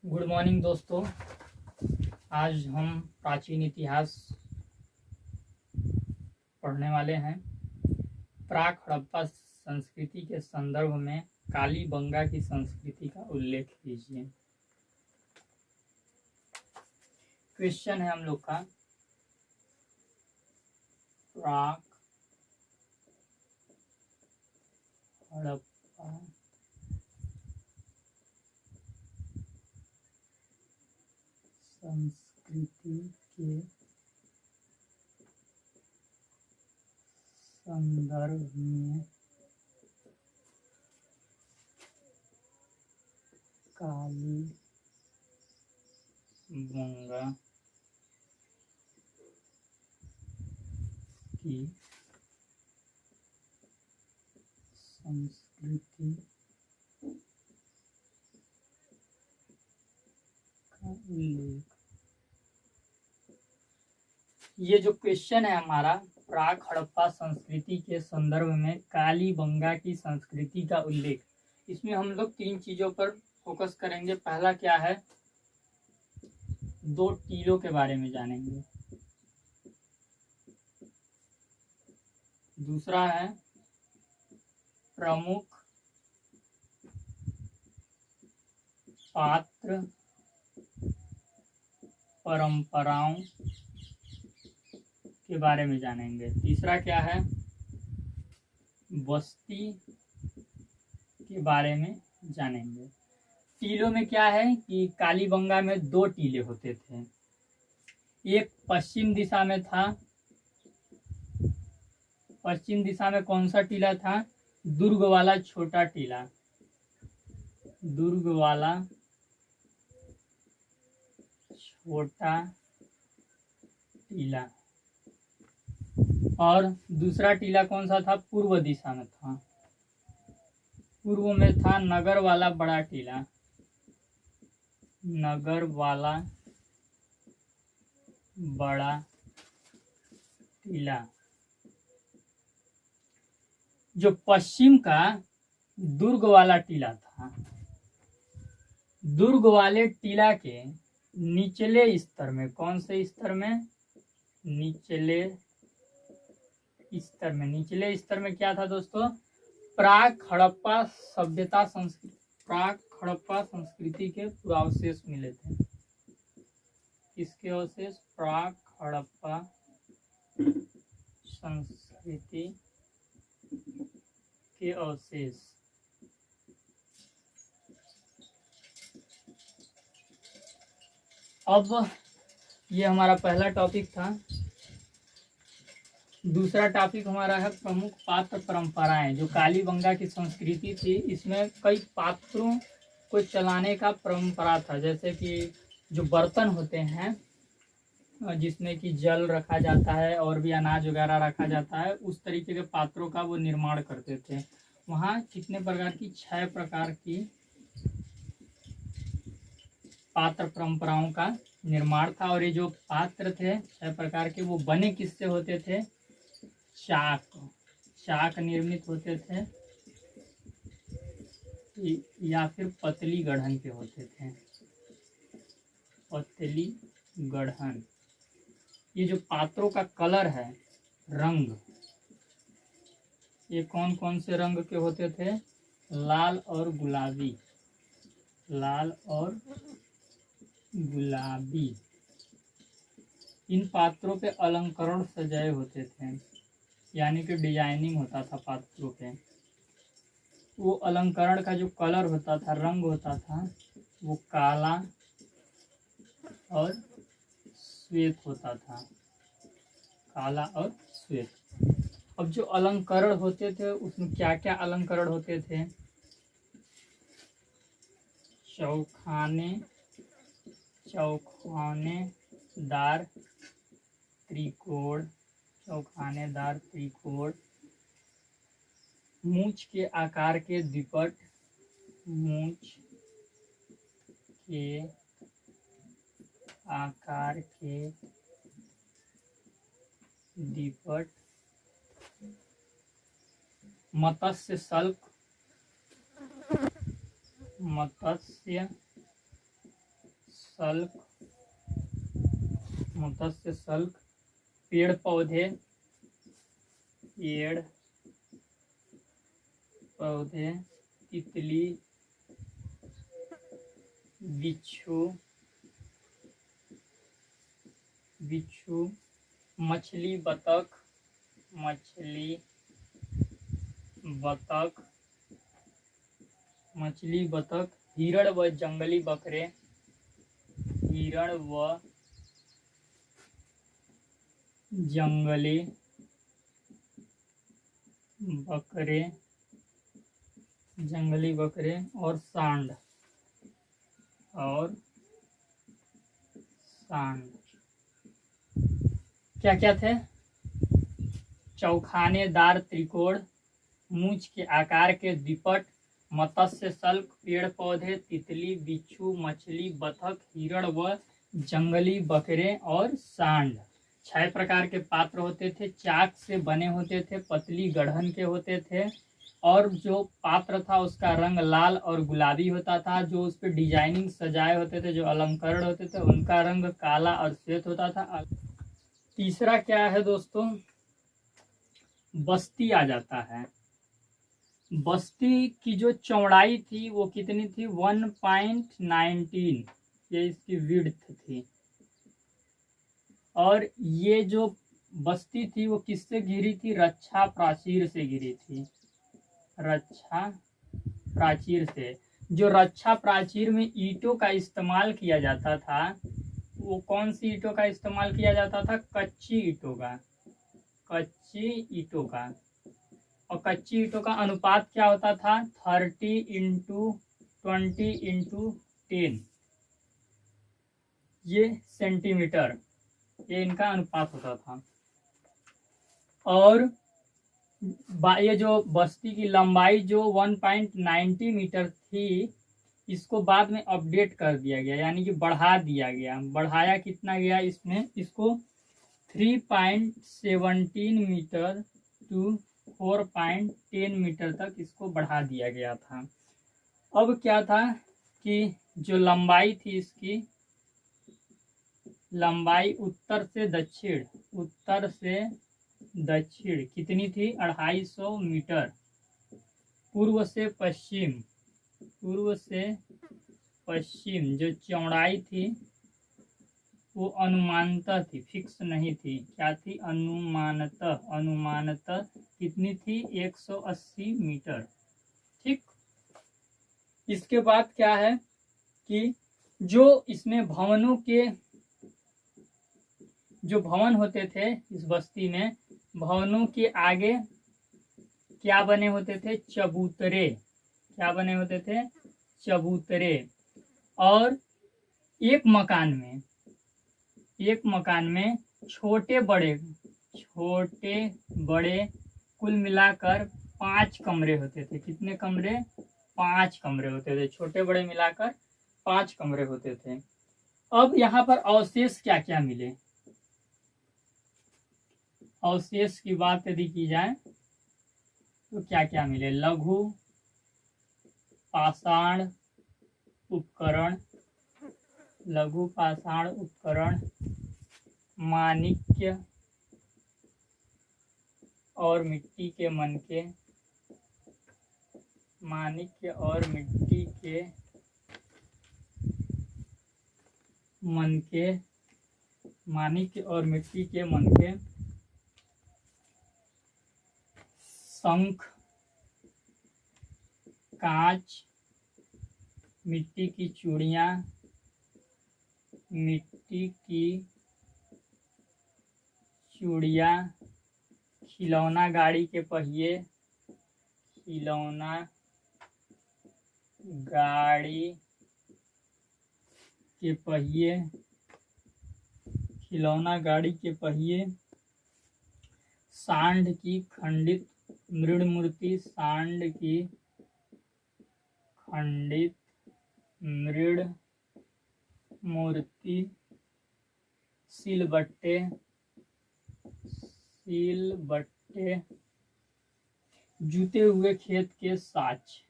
Good morning दोस्तों। आज हम प्राचीन इतिहास पढ़ने वाले हैं। प्राक हड़प्पा संस्कृति के संदर्भ में कालीबंगा की संस्कृति का उल्लेख कीजिए। क्वेश्चन है हम लोग का, प्राक हड़प्पा संस्कृति के संदर्भ में कालीबंगा की संस्कृति का उल्लेख। ये जो क्वेश्चन है हमारा, प्राक हड़प्पा संस्कृति के संदर्भ में कालीबंगा की संस्कृति का उल्लेख, इसमें हम लोग तीन चीजों पर फोकस करेंगे। पहला क्या है, दो टीलों के बारे में जानेंगे। दूसरा है प्रमुख पात्र परंपराओं के बारे में जानेंगे। तीसरा क्या है, बस्ती के बारे में जानेंगे। टीलों में क्या है कि कालीबंगा में दो टीले होते थे। एक पश्चिम दिशा में था। पश्चिम दिशा में कौन सा टीला था? दुर्ग वाला छोटा टीला, दुर्ग वाला छोटा टीला। और दूसरा टीला कौन सा था? पूर्व दिशा में था। पूर्व में था नगर वाला बड़ा टीला, नगर वाला बड़ा टीला। जो पश्चिम का दुर्ग वाला टीला था, दुर्ग वाले टीला के निचले स्तर में, कौन से स्तर में? निचले स्तर में। निचले स्तर में क्या था दोस्तों? प्राक हड़प्पा सभ्यता संस्कृति, प्राक हड़प्पा संस्कृति के पुरावशेष मिले थे। किसके अवशेष? प्राक हड़प्पा संस्कृति के अवशेष। अब ये हमारा पहला टॉपिक था। दूसरा टॉपिक हमारा है प्रमुख पात्र परंपराएं। जो कालीबंगा की संस्कृति थी, इसमें कई पात्रों को चलाने का परंपरा था। जैसे कि जो बर्तन होते हैं जिसमें कि जल रखा जाता है और भी अनाज वगैरह रखा जाता है, उस तरीके के पात्रों का वो निर्माण करते थे। वहाँ कितने प्रकार की? 6 प्रकार की पात्र परंपराओं का निर्माण था। और ये जो पात्र थे 6 प्रकार के, वो बने किससे होते थे? चाक निर्मित होते थे या फिर पतली गढ़न के होते थे। पतली गढ़न। ये जो पात्रों का कलर है, रंग, ये कौन कौन से रंग के होते थे? लाल और गुलाबी, लाल और गुलाबी। इन पात्रों पे अलंकरण सजाए होते थे, यानी कि डिजाइनिंग होता था पात्रों पे। वो अलंकरण का जो कलर होता था, रंग होता था, वो काला और श्वेत होता था। काला और श्वेत। अब जो अलंकरण होते थे, उसमें क्या क्या अलंकरण होते थे? चौखानेदार त्रिकोण, चौखानेदार त्रिकोण, मूंछ के आकार के द्विपट, मूंछ के आकार के द्विपट, मत्स्य शल्क, मत्स्य सल्क, मत्स्य सल्क, पेड़ पौधे, पेड़ पौधे, तितली, बिच्छू, बिच्छू, मछली, बतख, मछली, बतख, मछली, बतख, हिरण व जंगली बकरे, हिरण व जंगली बकरे, जंगली बकरे, और सांड, और सांड। क्या क्या थे? चौखानेदार त्रिकोण, मूंछ के आकार के द्विपट, मत्स्य सल्क, पेड़ पौधे, तितली, बिच्छू, मछली, बतख, हिरण व जंगली बकरे और सांड। 6 प्रकार के पात्र होते थे, चाक से बने होते थे, पतली गढ़न के होते थे, और जो पात्र था उसका रंग लाल और गुलाबी होता था। जो उस पर डिजाइनिंग सजाए होते थे, जो अलंकरण होते थे, उनका रंग काला और श्वेत होता था। तीसरा क्या है दोस्तों? बस्ती आ जाता है। बस्ती की जो चौड़ाई थी वो कितनी थी? 1.19, ये इसकी विड्थ थी। और ये जो बस्ती थी वो किससे घिरी थी? रक्षा प्राचीर से घिरी थी, रक्षा प्राचीर से। जो रक्षा प्राचीर में ईंटों का इस्तेमाल किया जाता था, वो कौन सी ईंटों का इस्तेमाल किया जाता था? कच्ची ईंटों का, कच्ची ईंटों का। और कच्ची ईंटों का अनुपात क्या होता था? 30:20:10, ये सेंटीमीटर, ये इनका अनुपात होता था। और ये जो बस्ती की लंबाई जो 1.90 मीटर थी, इसको बाद में अपडेट कर दिया गया, यानी कि बढ़ा दिया गया। बढ़ाया कितना गया इसमें? इसको 3.17 मीटर टू 4.10 मीटर तक इसको बढ़ा दिया गया था। अब क्या था कि जो लंबाई थी इसकी, लंबाई उत्तर से दक्षिण, उत्तर से दक्षिण कितनी थी? 250 मीटर। पूर्व से पश्चिम, पूर्व से पश्चिम जो चौड़ाई थी वो अनुमानतः थी, फिक्स नहीं थी। क्या थी? अनुमानतः, अनुमानतः कितनी थी? 180 मीटर। ठीक। इसके बाद क्या है कि जो इसमें भवनों के, जो भवन होते थे इस बस्ती में, भवनों के आगे क्या बने होते थे? चबूतरे। क्या बने होते थे? चबूतरे। और एक मकान में, एक मकान में छोटे बड़े, छोटे बड़े कुल मिलाकर 5 कमरे होते थे। कितने कमरे? 5 कमरे होते थे। छोटे बड़े मिलाकर 5 कमरे होते थे। अब यहाँ पर अवशेष क्या क्या मिले? अवशेष की बात यदि की जाए तो क्या क्या मिले? लघु पाषाण उपकरण, लघु पाषाण उपकरण, माणिक्य और मिट्टी के मनके, माणिक्य और मिट्टी के मनके, माणिक्य और मिट्टी के मनके, शंख, कांच, मिट्टी की चूड़ियाँ, मिट्टी की चूड़ियाँ, खिलौना गाड़ी के पहिए, खिलौना गाड़ी के पहिए, खिलौना गाड़ी के पहिए, सांड की खंडित मृण मूर्ति, सांड की खंडित मृण मूर्ति, सिलबट्टे, सिलबट्टे, जूते हुए खेत के साच,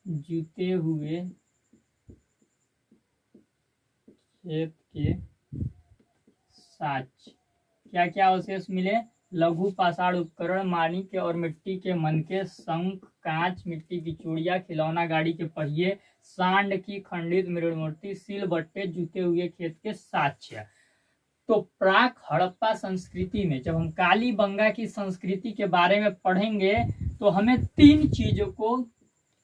जूते हुए खेत के साच क्या क्या अवशेष मिले? लघु पाषाण उपकरण, माणिक्य और मिट्टी के मनके, शंख, कांच, मिट्टी की चूड़ियां, खिलौना गाड़ी के पहिए, सांड की खंडित मृण मूर्ति, सील बट्टे, जुते हुए खेत के साक्ष्य। तो प्राक हड़प्पा संस्कृति में जब हम कालीबंगा की संस्कृति के बारे में पढ़ेंगे तो हमें 3 चीजों को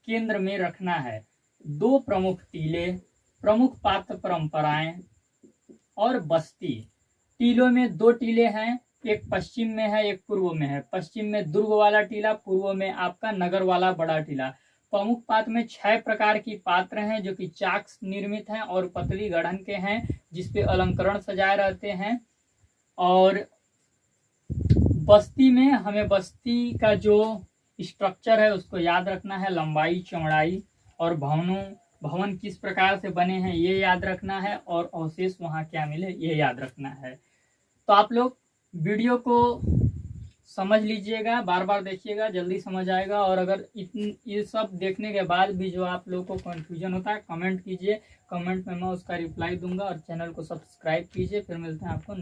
केंद्र में रखना है। 2 प्रमुख टीले, प्रमुख पात्र परंपराएं और बस्ती। टीलों में 2 टीले हैं, एक पश्चिम में है, एक पूर्व में है। पश्चिम में दुर्ग वाला टीला, पूर्व में आपका नगर वाला बड़ा टीला। प्रमुख पात्र में 6 प्रकार की पात्र हैं जो कि चाक निर्मित हैं और पतली गढ़न के हैं, जिसपे अलंकरण सजाए रहते हैं। और बस्ती में हमें बस्ती का जो स्ट्रक्चर है उसको याद रखना है, लंबाई, चौड़ाई और भवन किस प्रकार से बने हैं ये याद रखना है, और अवशेष वहां क्या मिले ये याद रखना है। तो आप लोग वीडियो को समझ लीजिएगा, बार बार देखिएगा, जल्दी समझ आएगा। और अगर ये सब देखने के बाद भी जो आप लोग को कंफ्यूजन होता है कमेंट कीजिए, कमेंट में मैं उसका रिप्लाई दूंगा। और चैनल को सब्सक्राइब कीजिए। फिर मिलते हैं आपको